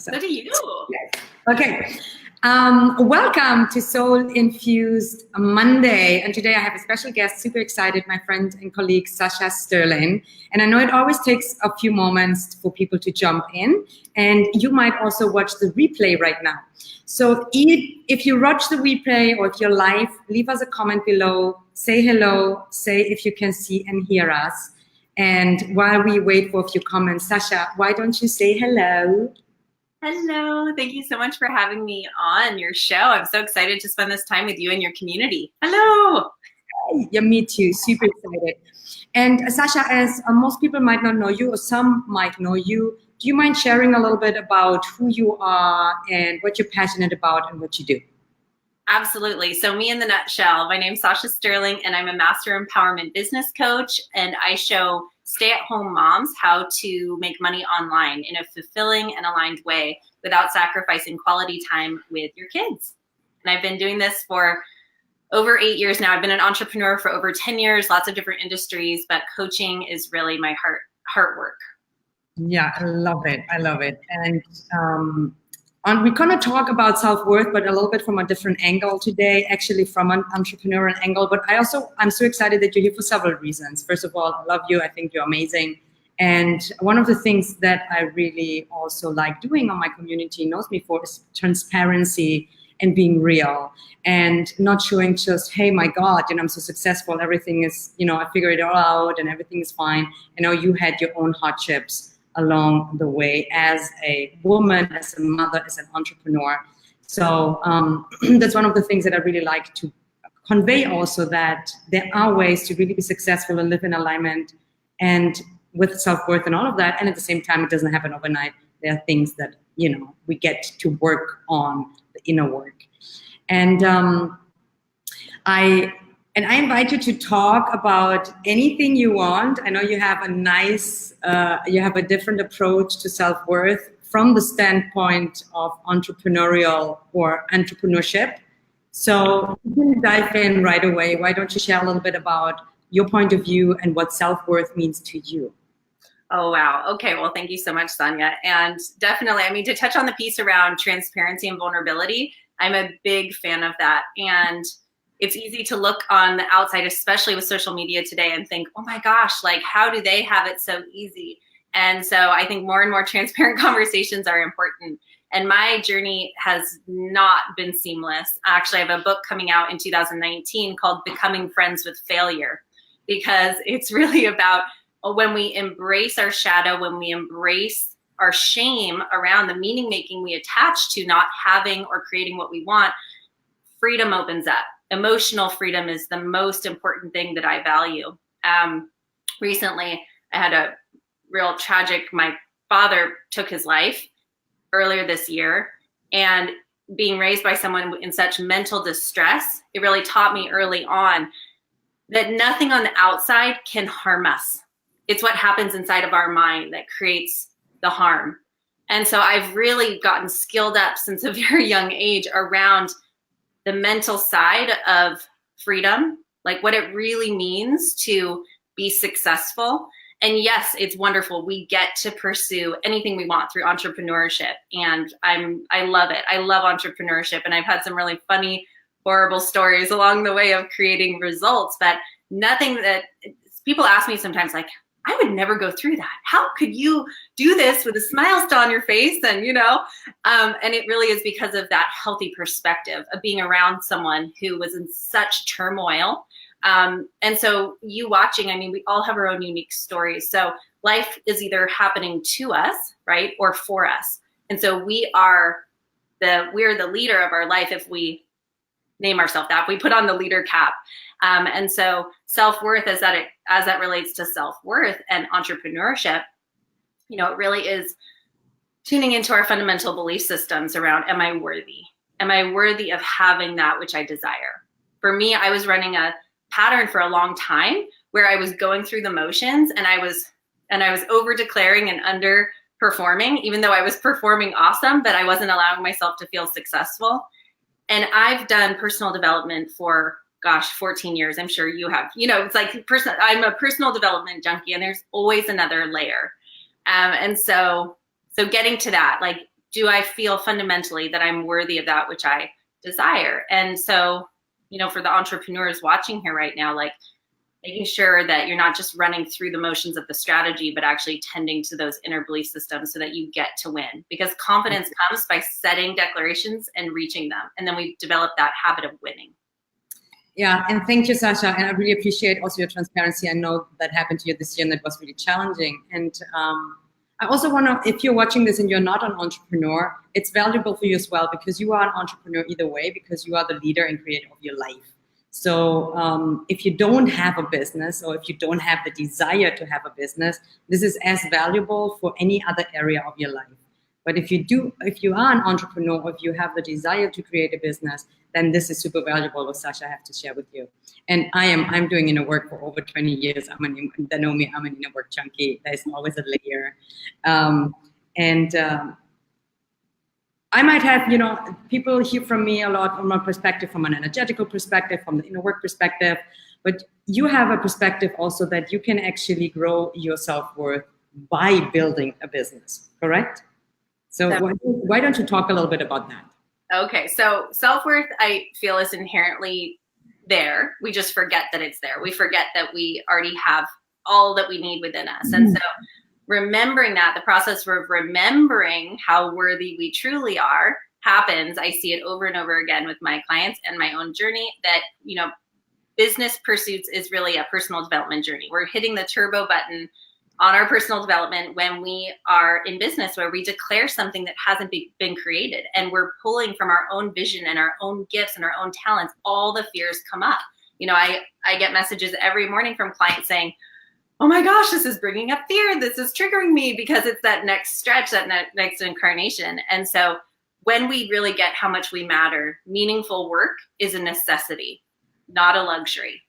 So do you. Yes. Okay. Welcome to Soul Infused Monday. And today I have a special guest, super excited, my friend and colleague, Sacha Sterling. And I know it always takes a few moments for people to jump in. And you might also watch the replay right now. So if you watch the replay or if you're live, leave us a comment below, say hello, say if you can see and hear us. And while we wait for a few comments, Sacha, why don't you say hello? Hello. Thank you so much for having me on your show. I'm so excited to spend this time with you and your community. Hello. Yeah, me too. Super excited. And Sacha, as most people might not know you, or some might know you, do you mind sharing a little bit about who you are and what you're passionate about and what you do? Absolutely. So me in the nutshell, my name's Sacha Sterling, and I'm a master empowerment business coach, and I show stay-at-home moms how to make money online in a fulfilling and aligned way without sacrificing quality time with your kids. And I've been doing this for over 8 years now. I've been an entrepreneur for over 10 years, lots of different industries, but coaching is really my heart work. Yeah, I love it. I love it. And we're going to talk about self-worth, but a little bit from a different angle today, actually from an entrepreneurial angle. But I'm so excited that you're here for several reasons. First of all, I love you. I think you're amazing. And one of the things that I really also like doing on my community knows me for is transparency and being real and not showing just, hey, my God, I'm so successful. Everything is, I figured it all out and everything is fine. You had your own hardships along the way as a woman, as a mother, as an entrepreneur. So that's one of the things that I really like to convey also, that there are ways to really be successful and live in alignment and with self-worth and all of that. And at the same time, it doesn't happen overnight. There are things that, we get to work on, the inner work. And I invite you to talk about anything you want. I know you have a different approach to self-worth from the standpoint of entrepreneurial or entrepreneurship. So you can dive in right away. Why don't you share a little bit about your point of view and what self-worth means to you? Oh, wow. Okay. Well, thank you so much, Sonia. And definitely, to touch on the piece around transparency and vulnerability, I'm a big fan of that. And it's easy to look on the outside, especially with social media today, and think, oh my gosh, how do they have it so easy? And so I think more and more transparent conversations are important. And my journey has not been seamless. Actually, I have a book coming out in 2019 called Becoming Friends with Failure, because it's really about when we embrace our shadow, when we embrace our shame around the meaning making we attach to not having or creating what we want, freedom opens up. Emotional freedom is the most important thing that I value. Recently, I had a real tragic, my father took his life earlier this year, and being raised by someone in such mental distress, it really taught me early on that nothing on the outside can harm us. It's what happens inside of our mind that creates the harm. And so I've really gotten skilled up since a very young age around the mental side of freedom, what it really means to be successful. And yes, it's wonderful. We get to pursue anything we want through entrepreneurship. And I love it. I love entrepreneurship. And I've had some really funny, horrible stories along the way of creating results, but nothing that people ask me sometimes, I would never go through that. How could you do this with a smile still on your face? And, and it really is because of that healthy perspective of being around someone who was in such turmoil. And so you watching, we all have our own unique stories. So life is either happening to us, right, or for us. And so we're the leader of our life if we name ourselves that. We put on the leader cap. And so self-worth, as that relates to self-worth and entrepreneurship, it really is tuning into our fundamental belief systems around, am I worthy? Am I worthy of having that which I desire? For me, I was running a pattern for a long time where I was going through the motions, and I was over declaring and underperforming, even though I was performing awesome, but I wasn't allowing myself to feel successful. And I've done personal development for 14 years. I'm sure you have. It's I'm a personal development junkie, and there's always another layer. And so getting to that, do I feel fundamentally that I'm worthy of that which I desire? And so, for the entrepreneurs watching here right now, like making sure that you're not just running through the motions of the strategy, but actually tending to those inner belief systems so that you get to win. Because confidence comes by setting declarations and reaching them. And then we develop that habit of winning. Yeah, and thank you, Sacha. And I really appreciate also your transparency. I know that happened to you this year and that was really challenging. And I also want to, if you're watching this and you're not an entrepreneur, it's valuable for you as well, because you are an entrepreneur either way, because you are the leader and creator of your life. So if you don't have a business, or if you don't have the desire to have a business, this is as valuable for any other area of your life. But if you are an entrepreneur, or if you have the desire to create a business, then this is super valuable, what Sacha I have to share with you. And I'm doing inner work for over 20 years. I'm an inner work junkie. There's always a layer. I might have, people hear from me a lot from a perspective, from an energetical perspective, from the inner work perspective, but you have a perspective also that you can actually grow your self-worth by building a business, correct? So why don't you talk a little bit about that? Okay, so self-worth, I feel, is inherently there. We just forget that it's there. We forget that we already have all that we need within us. And so remembering that, the process of remembering how worthy we truly are happens. I see it over and over again with my clients and my own journey that, business pursuits is really a personal development journey. We're hitting the turbo button on our personal development when we are in business, where we declare something that hasn't been created, and we're pulling from our own vision and our own gifts and our own talents. All the fears come up. I get messages every morning from clients saying, oh my gosh, this is bringing up fear. This is triggering me, because it's that next stretch, that next incarnation. And so when we really get how much we matter, meaningful work is a necessity, not a luxury.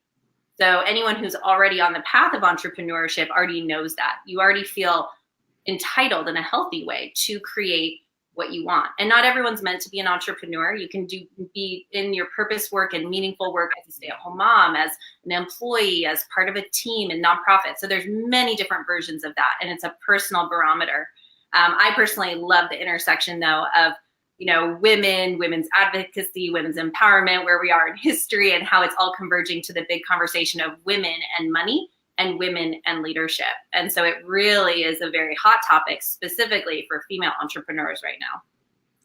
So anyone who's already on the path of entrepreneurship already knows that. You already feel entitled in a healthy way to create what you want. And not everyone's meant to be an entrepreneur. You can be in your purpose work and meaningful work as a stay-at-home mom, as an employee, as part of a team and nonprofit. So there's many different versions of that, and it's a personal barometer. I personally love the intersection, though, of women's advocacy, women's empowerment, where we are in history, and how it's all converging to the big conversation of women and money and women and leadership. And so it really is a very hot topic, specifically for female entrepreneurs right now.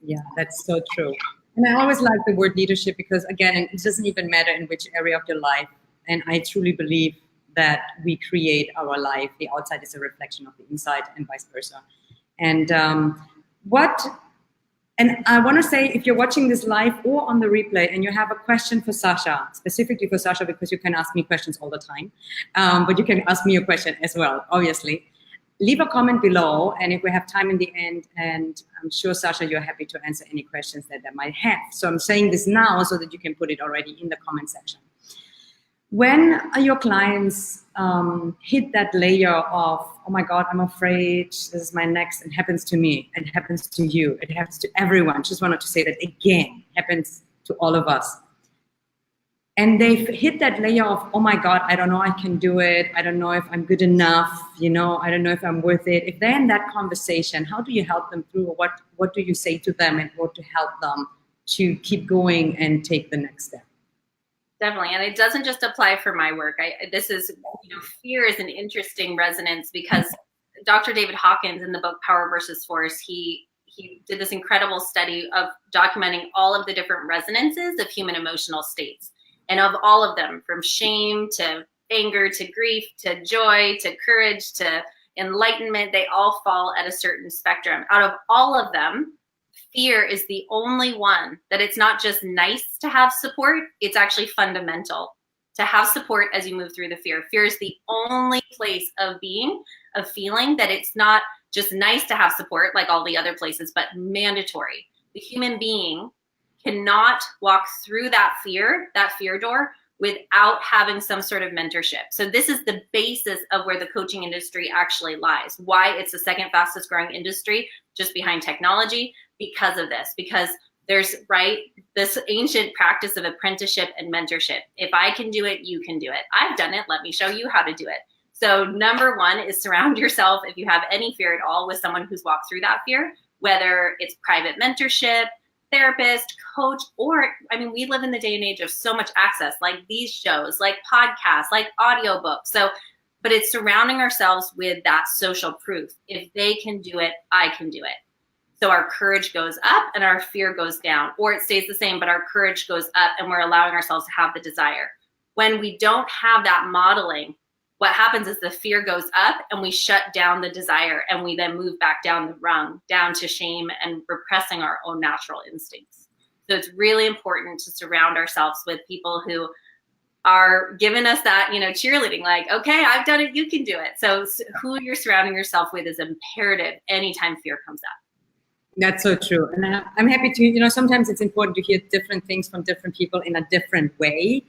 Yeah, that's so true. And I always like the word leadership, because again, it doesn't even matter in which area of your life. And I truly believe that we create our life. The outside is a reflection of the inside, and vice versa. And And I want to say, if you're watching this live or on the replay and you have a question for Sacha, specifically for Sacha, because you can ask me questions all the time, but you can ask me a question as well, obviously. Leave a comment below, and if we have time in the end, and I'm sure, Sacha, you're happy to answer any questions that they might have. So I'm saying this now so that you can put it already in the comment section. When your clients hit that layer of, oh my God, I'm afraid, this is my next, it happens to me, it happens to you, it happens to everyone. Just wanted to say that again, happens to all of us. And they've hit that layer of, oh my God, I don't know I can do it. I don't know if I'm good enough. I don't know if I'm worth it. If they're in that conversation, how do you help them through? What do you say to them, and what to help them to keep going and take the next step? Definitely. And it doesn't just apply for my work. Fear is an interesting resonance, because Dr. David Hawkins, in the book Power versus Force, he did this incredible study of documenting all of the different resonances of human emotional states. And of all of them, from shame to anger to grief to joy to courage to enlightenment, they all fall at a certain spectrum. Out of all of them, fear is the only one that it's not just nice to have support, it's actually fundamental to have support as you move through the fear. Fear is the only place of being, of feeling, that it's not just nice to have support like all the other places, but mandatory. The human being cannot walk through that fear door, without having some sort of mentorship. So this is the basis of where the coaching industry actually lies. Why it's the second fastest growing industry, just behind technology, because of this. Because there's this ancient practice of apprenticeship and mentorship. If I can do it, you can do it. I've done it. Let me show you how to do it. So number one is surround yourself, if you have any fear at all, with someone who's walked through that fear. whether it's private mentorship, therapist, coach, or I mean, we live in the day and age of so much access, like these shows, like podcasts, like audiobooks. So, but it's surrounding ourselves with that social proof. If they can do it, I can do it. So our courage goes up and our fear goes down, or it stays the same, but our courage goes up and we're allowing ourselves to have the desire. When we don't have that modeling, what happens is the fear goes up and we shut down the desire, and we then move back down the rung, down to shame and repressing our own natural instincts. So it's really important to surround ourselves with people who are giving us that, cheerleading, like, okay, I've done it, you can do it. So who you're surrounding yourself with is imperative anytime fear comes up. That's so true. And I'm happy to, sometimes it's important to hear different things from different people in a different way,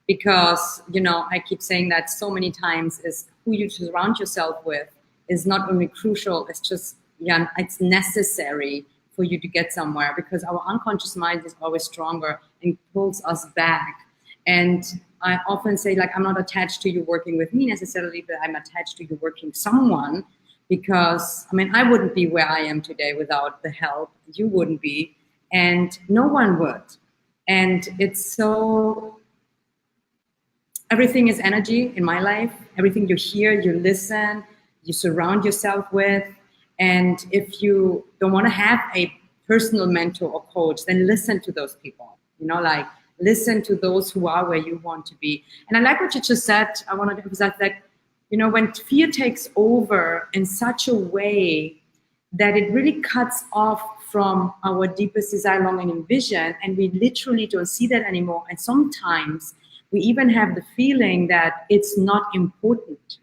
because, I keep saying that so many times, is who you surround yourself with is not only crucial, it's just, it's necessary for you to get somewhere, because our unconscious mind is always stronger and pulls us back. And I often say, like, I'm not attached to you working with me necessarily, but I'm attached to you working someone. Because, I wouldn't be where I am today without the help. You wouldn't be, and no one would. And it's so, everything is energy in my life. Everything you hear, you listen, you surround yourself with. And if you don't want to have a personal mentor or coach, then listen to those people, listen to those who are where you want to be. And I like what you just said. I want to emphasize that, when fear takes over in such a way that it really cuts off from our deepest desire, longing, and vision, and we literally don't see that anymore. And sometimes we even have the feeling that it's not important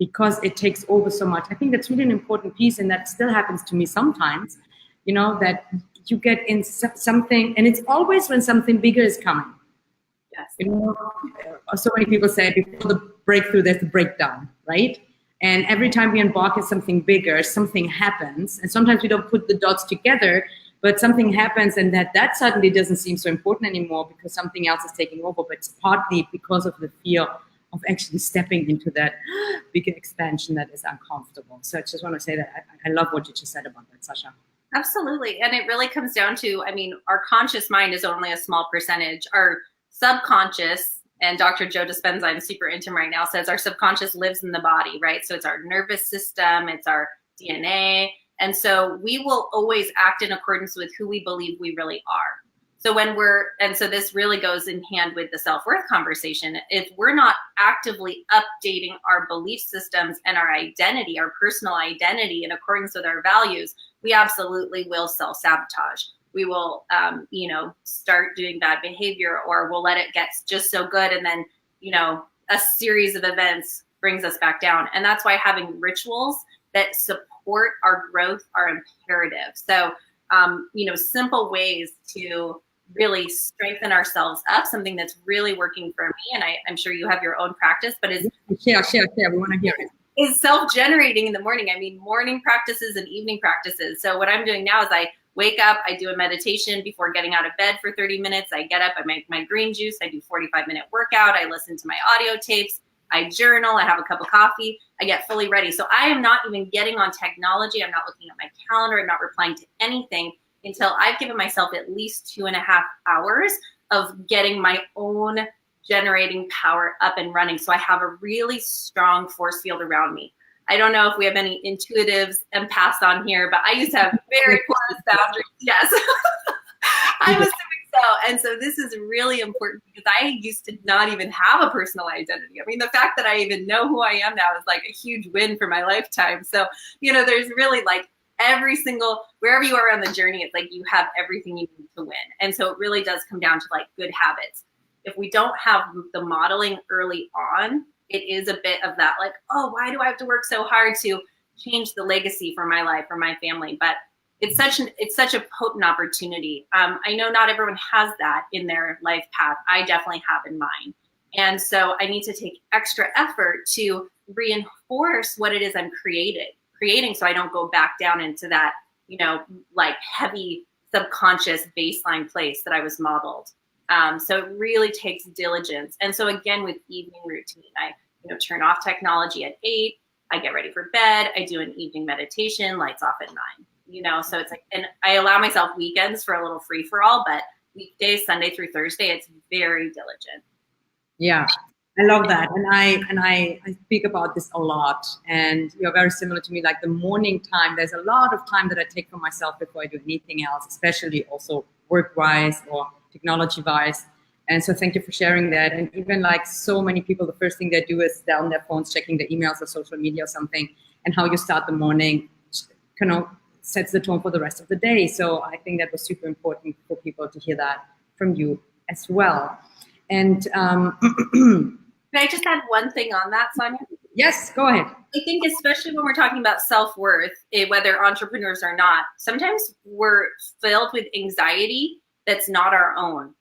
because it takes over so much. I think that's really an important piece, and that still happens to me sometimes, that you get in something, and it's always when something bigger is coming. Yes. So many people say before the breakthrough, there's the breakdown, right? And every time we embark on something bigger, something happens. And sometimes we don't put the dots together, but something happens, and that suddenly doesn't seem so important anymore because something else is taking over. But it's partly because of the fear of actually stepping into that bigger expansion that is uncomfortable. So I just want to say that I love what you just said about that, Sacha. Absolutely. And it really comes down to, our conscious mind is only a small percentage. Our subconscious, and Dr. Joe Dispenza, I'm super into him right now, says our subconscious lives in the body, right? So it's our nervous system, it's our DNA. And so we will always act in accordance with who we believe we really are. So so this really goes in hand with the self-worth conversation. If we're not actively updating our belief systems and our identity, our personal identity in accordance with our values, we absolutely will self-sabotage. We will, start doing bad behavior, or we'll let it get just so good. And then, a series of events brings us back down. And that's why having rituals that support our growth are imperative. So, simple ways to really strengthen ourselves up, something that's really working for me. And I'm sure you have your own practice, but share. We want to hear it. Is self-generating in the morning. Morning practices and evening practices. So what I'm doing now is I wake up, I do a meditation before getting out of bed for 30 minutes. I get up, I make my green juice, I do 45-minute workout, I listen to my audio tapes, I journal, I have a cup of coffee, I get fully ready. So I am not even getting on technology. I'm not looking at my calendar. I'm not replying to anything until I've given myself at least 2.5 hours of getting my own generating power up and running. So I have a really strong force field around me. I don't know if we have any intuitives and empaths on here, but I used to have very porous boundaries. Yes. I was so. And so this is really important because I used to not even have a personal identity. The fact that I even know who I am now is like a huge win for my lifetime. So, there's really like every single, wherever you are on the journey, it's like you have everything you need to win. And so it really does come down to like good habits. If we don't have the modeling early on, it is a bit of that, like, oh, why do I have to work so hard to change the legacy for my life or my family? But it's such a potent opportunity. I know not everyone has that in their life path. I definitely have in mine. And so I need to take extra effort to reinforce what it is I'm creating so I don't go back down into that, like heavy subconscious baseline place that I was modeled. So it really takes diligence. And so again, with evening routine, I turn off technology at 8. I get ready for bed. I do an evening meditation, lights off at 9. so it's like, and I allow myself weekends for a little free for all, but weekdays, Sunday through Thursday, it's very diligent. Yeah, I love that. And I speak about this a lot. And you're very similar to me. Like the morning time, there's a lot of time that I take for myself before I do anything else, especially also work-wise or technology-wise. And so thank you for sharing that. And even like so many people, the first thing they do is they're on their phones checking their emails or social media or something. And how you start the morning kind of sets the tone for the rest of the day. So I think that was super important for people to hear that from you as well. And Can I just add one thing on that, Sonia? yes, go ahead. I think especially when we're talking about self-worth, whether entrepreneurs or not, sometimes we're filled with anxiety that's not our own.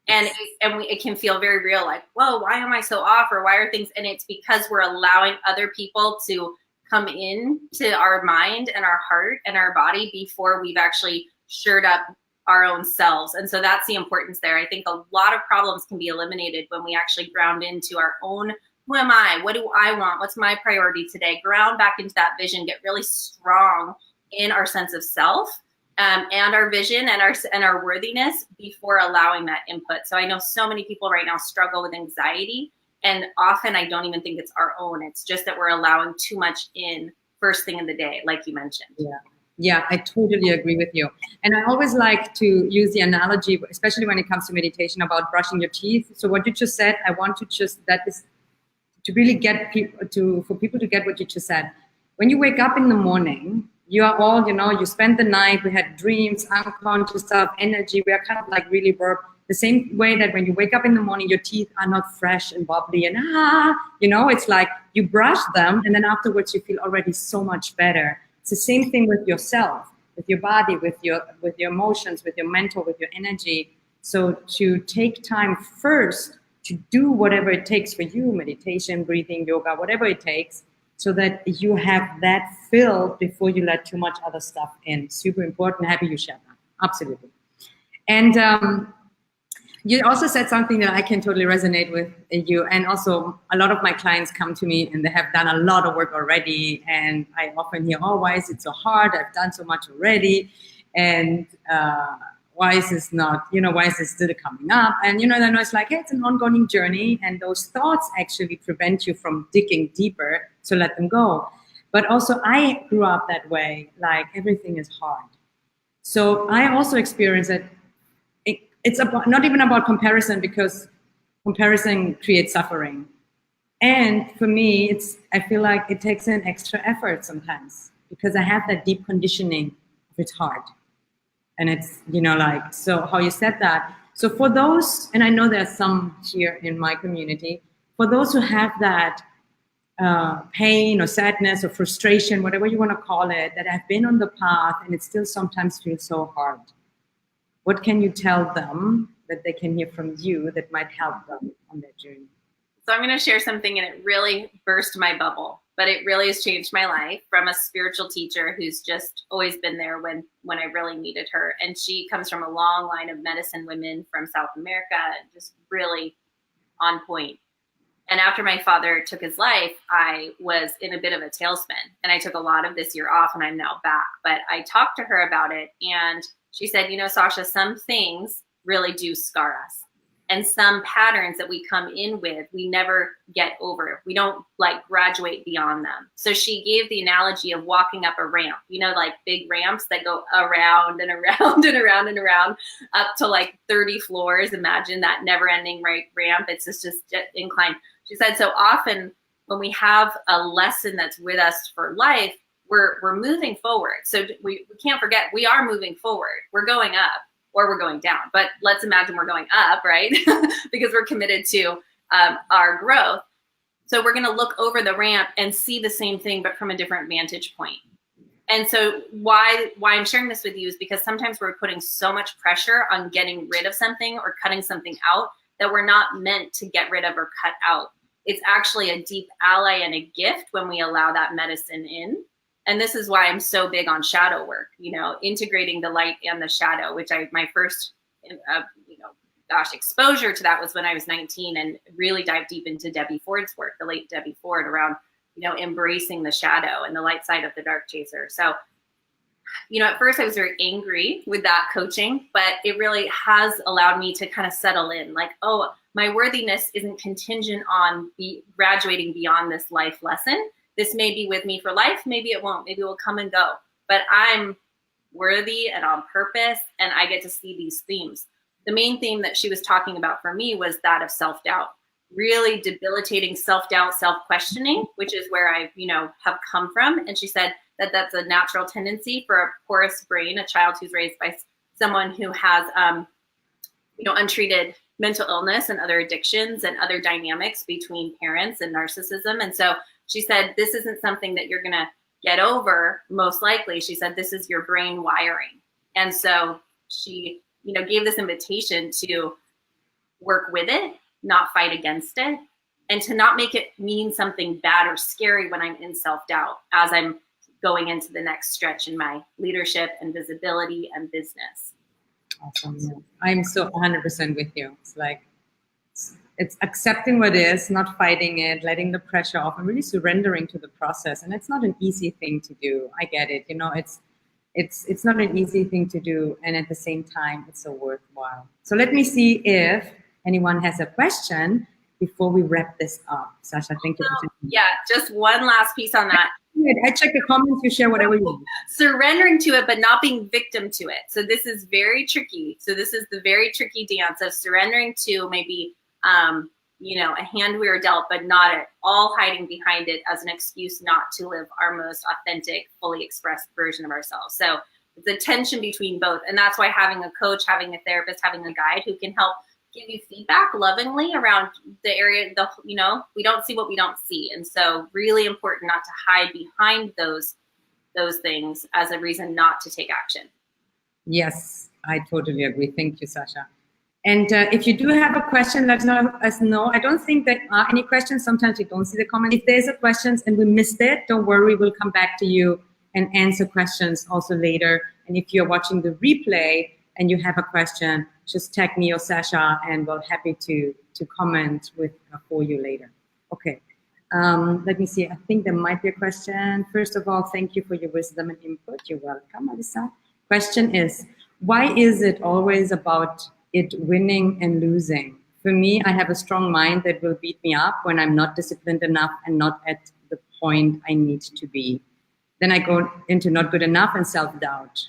And it can feel very real, like, whoa, why am I so off? Or why are things? And it's because we're allowing other people to come in to our mind and our heart and our body before we've actually shored up our own selves. And so that's the importance there. I think a lot of problems can be eliminated when we actually ground into our own, who am I? What do I want? What's my priority today? Ground back into that vision, get really strong in our sense of self. And our vision and our worthiness before allowing that input. So I know so many people right now struggle with anxiety, and often I don't even think it's our own. It's just that we're allowing too much in first thing in the day, like you mentioned. Yeah, I totally agree with you. And I always like to use the analogy, especially when it comes to meditation, about brushing your teeth. So what you just said, I want to that is to really get for people to get what you just said. When you wake up in the morning, you are all, you spend the night, we had dreams, unconscious stuff, energy, we are kind of like really burp. The same way that when you wake up in the morning, your teeth are not fresh and bubbly and it's like you brush them and then afterwards you feel already so much better. It's the same thing with yourself, with your body, with your emotions, with your mental, with your energy. So to take time first to do whatever it takes for you, meditation, breathing, yoga, whatever it takes, so that you have that filled before you let too much other stuff in. Super important. Happy you shared that. Absolutely. And you also said something that I can totally resonate with you. And also a lot of my clients come to me and they have done a lot of work already. And I often hear, oh, why is it so hard? I've done so much already. And why is this not, why is this still coming up? And, then it's like, hey, it's an ongoing journey. And those thoughts actually prevent you from digging deeper. So let them go. But also I grew up that way, like everything is hard. So I also experienced it. It's not even about comparison, because comparison creates suffering. And for me, I feel like it takes an extra effort sometimes, because I have that deep conditioning of it's hard. And it's, so how you said that. So for those, and I know there's some here in my community, for those who have that pain or sadness or frustration, whatever you want to call it, that have been on the path and it still sometimes feels so hard, what can you tell them that they can hear from you that might help them on their journey? So I'm going to share something, and it really burst my bubble, but it really has changed my life, from a spiritual teacher who's just always been there when I really needed her. And she comes from a long line of medicine women from South America, just really on point. And after my father took his life, I was in a bit of a tailspin, and I took a lot of this year off, and I'm now back. But I talked to her about it, and she said, Sacha, some things really do scar us. And some patterns that we come in with, we never get over. We don't graduate beyond them. So she gave the analogy of walking up a ramp, like big ramps that go around and around and around and around up to 30 floors. Imagine that never ending ramp. It's just inclined. She said, so often when we have a lesson that's with us for life, we're moving forward. So we can't forget, we are moving forward. We're going up. Or we're going down, but let's imagine we're going up, right? Because we're committed to our growth. So we're going to look over the ramp and see the same thing, but from a different vantage point. And so why I'm sharing this with you is because sometimes we're putting so much pressure on getting rid of something or cutting something out that we're not meant to get rid of or cut out. It's actually a deep ally and a gift when we allow that medicine in. And this is why I'm so big on shadow work, integrating the light and the shadow, which my first, exposure to that was when I was 19, and really dived deep into Debbie Ford's work, the late Debbie Ford, around, embracing the shadow and the light side of the dark chaser. So At first I was very angry with that coaching, but it really has allowed me to kind of settle in, like, oh, my worthiness isn't contingent on graduating beyond this life lesson. This may be with me for life. Maybe it won't. Maybe it will come and go. But I'm worthy and on purpose, and I get to see these themes. The main theme that she was talking about for me was that of self-doubt, really debilitating self-doubt, self-questioning, which is where I, have come from. And she said that that's a natural tendency for a porous brain, a child who's raised by someone who has, untreated mental illness and other addictions and other dynamics between parents and narcissism. And so she said, this isn't something that you're going to get over, most likely. She said, this is your brain wiring. And so she, gave this invitation to work with it, not fight against it, and to not make it mean something bad or scary when I'm in self-doubt as I'm going into the next stretch in my leadership and visibility and business. Awesome. Yeah. I'm so 100% with you. It's like, it's accepting what is, not fighting it, letting the pressure off, and really surrendering to the process. And it's not an easy thing to do. I get it. It's not an easy thing to do. And at the same time, it's so worthwhile. So let me see if anyone has a question before we wrap this up. Sacha, thank you. Yeah, just one last piece on that. I check the comments, you share whatever you want. Surrendering to it, but not being victim to it. So this is very tricky. So this is the very tricky dance of surrendering to maybe, a hand we were dealt, but not at all hiding behind it as an excuse not to live our most authentic, fully expressed version of ourselves. So it's a tension between both. And that's why having a coach, having a therapist, having a guide who can help give you feedback lovingly around the area, we don't see what we don't see. And so really important not to hide behind those things as a reason not to take action. Yes, I totally agree. Thank you, Sacha. And if you do have a question, let us know. I don't think there are any questions. Sometimes we don't see the comments. If there's a question and we missed it, don't worry. We'll come back to you and answer questions also later. And if you're watching the replay and you have a question, just tag me or Sacha, and we're happy to comment for you later. Okay. Let me see. I think there might be a question. First of all, thank you for your wisdom and input. You're welcome, Alisa. Question is, why is it always about it winning and losing? For me, I have a strong mind that will beat me up when I'm not disciplined enough and not at the point I need to be. Then I go into not good enough and self-doubt.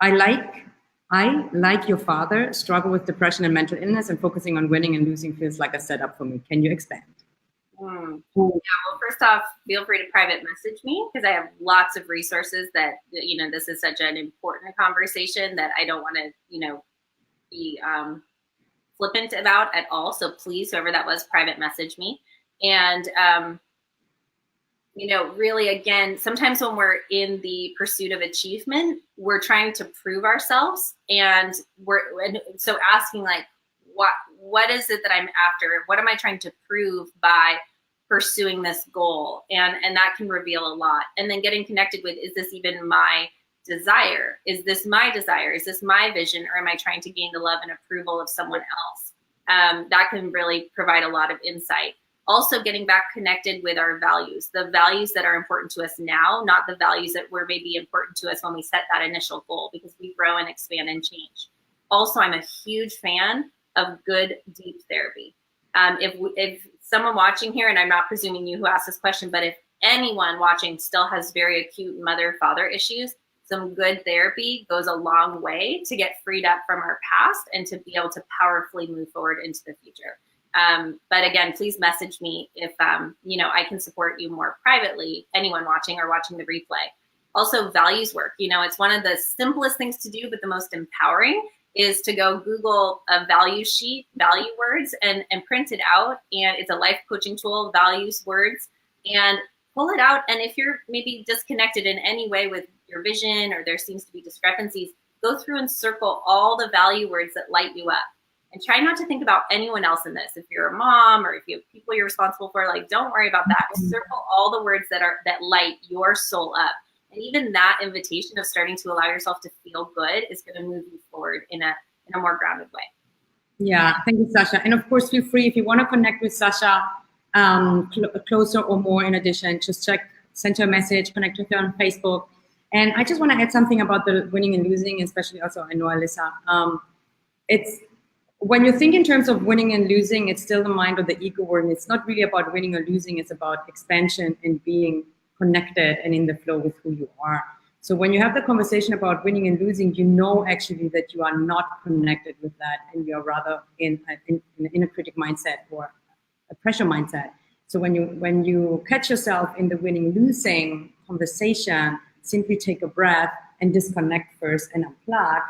I like your father, struggle with depression and mental illness, and focusing on winning and losing feels like a setup for me. Can you expand? Yeah, well, first off, feel free to private message me because I have lots of resources that, this is such an important conversation that I don't want to, be flippant about at all. So please, whoever that was, private message me. And, really, again, sometimes when we're in the pursuit of achievement, we're trying to prove ourselves. And so asking like, what is it that I'm after? What am I trying to prove by pursuing this goal? And that can reveal a lot. And then getting connected with, is this even my desire? Is this my desire? Is this my vision? Or am I trying to gain the love and approval of someone else? That can really provide a lot of insight. Also getting back connected with our values, the values that are important to us now, not the values that were maybe important to us when we set that initial goal, because we grow and expand and change. Also, I'm a huge fan of good, deep therapy. If someone watching here, and I'm not presuming you who asked this question, but if anyone watching still has very acute mother-father issues, some good therapy goes a long way to get freed up from our past and to be able to powerfully move forward into the future. But again, please message me if, I can support you more privately, anyone watching or watching the replay. Also, values work. It's one of the simplest things to do, but the most empowering is to go Google a value sheet, value words, and print it out. And it's a life coaching tool, values words, and pull it out. And if you're maybe disconnected in any way with your vision or there seems to be discrepancies, go through and circle all the value words that light you up. And try not to think about anyone else in this. If you're a mom or if you have people you're responsible for, don't worry about that. Circle all the words that light your soul up. And even that invitation of starting to allow yourself to feel good is going to move you forward in a more grounded way. Yeah, thank you, Sacha. And of course, feel free if you want to connect with Sacha closer or more in addition, just check send her a message, connect with her on Facebook. And I just want to add something about the winning and losing, especially also I know Alyssa. It's when you think in terms of winning and losing, it's still the mind or the ego word. It's not really about winning or losing. It's about expansion and being connected and in the flow with who you are. So when you have the conversation about winning and losing, you know actually that you are not connected with that, and you're rather in a critic mindset or a pressure mindset. So when you catch yourself in the winning losing conversation, simply take a breath and disconnect first and unplug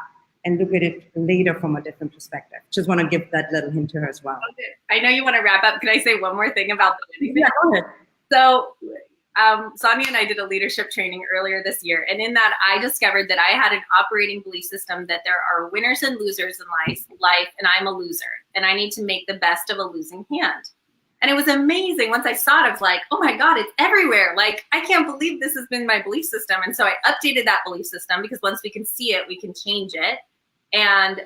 and look at it later from a different perspective. Just want to give that little hint to her as well. I know you want to wrap up. Can I say one more thing about the winning? Yeah, go ahead. So Sonia and I did a leadership training earlier this year. And in that, I discovered that I had an operating belief system that there are winners and losers in life, and I'm a loser. And I need to make the best of a losing hand. And it was amazing. Once I saw it, I was like, oh my God, it's everywhere. Like, I can't believe this has been my belief system. And so I updated that belief system, because once we can see it, we can change it. And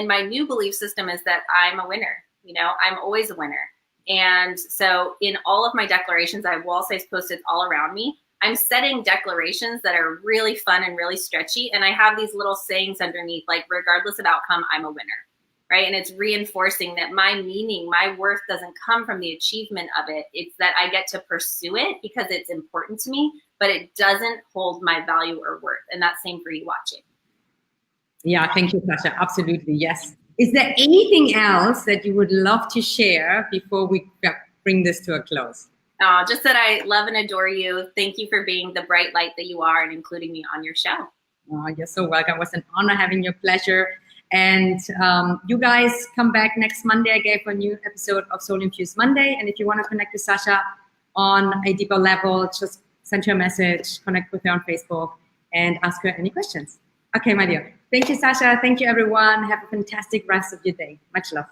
my new belief system is that I'm a winner. You know, I'm always a winner. And so in all of my declarations, I have wall size Post-its all around me. I'm setting declarations that are really fun and really stretchy. And I have these little sayings underneath, like, regardless of outcome, I'm a winner. Right. And it's reinforcing that my meaning, my worth doesn't come from the achievement of it. It's that I get to pursue it because it's important to me, but it doesn't hold my value or worth. And that's same for you watching. Yeah, thank you, Sacha. Absolutely, yes. Is there anything else that you would love to share before we bring this to a close? Just that I love and adore you. Thank you for being the bright light that you are and including me on your show. Oh, you're so welcome. It was an honor having your pleasure. And you guys come back next Monday again for a new episode of Soul Infused Monday. And if you want to connect with Sacha on a deeper level, just send her a message, connect with her on Facebook, and ask her any questions. Okay, my dear. Thank you, Sacha. Thank you, everyone. Have a fantastic rest of your day. Much love.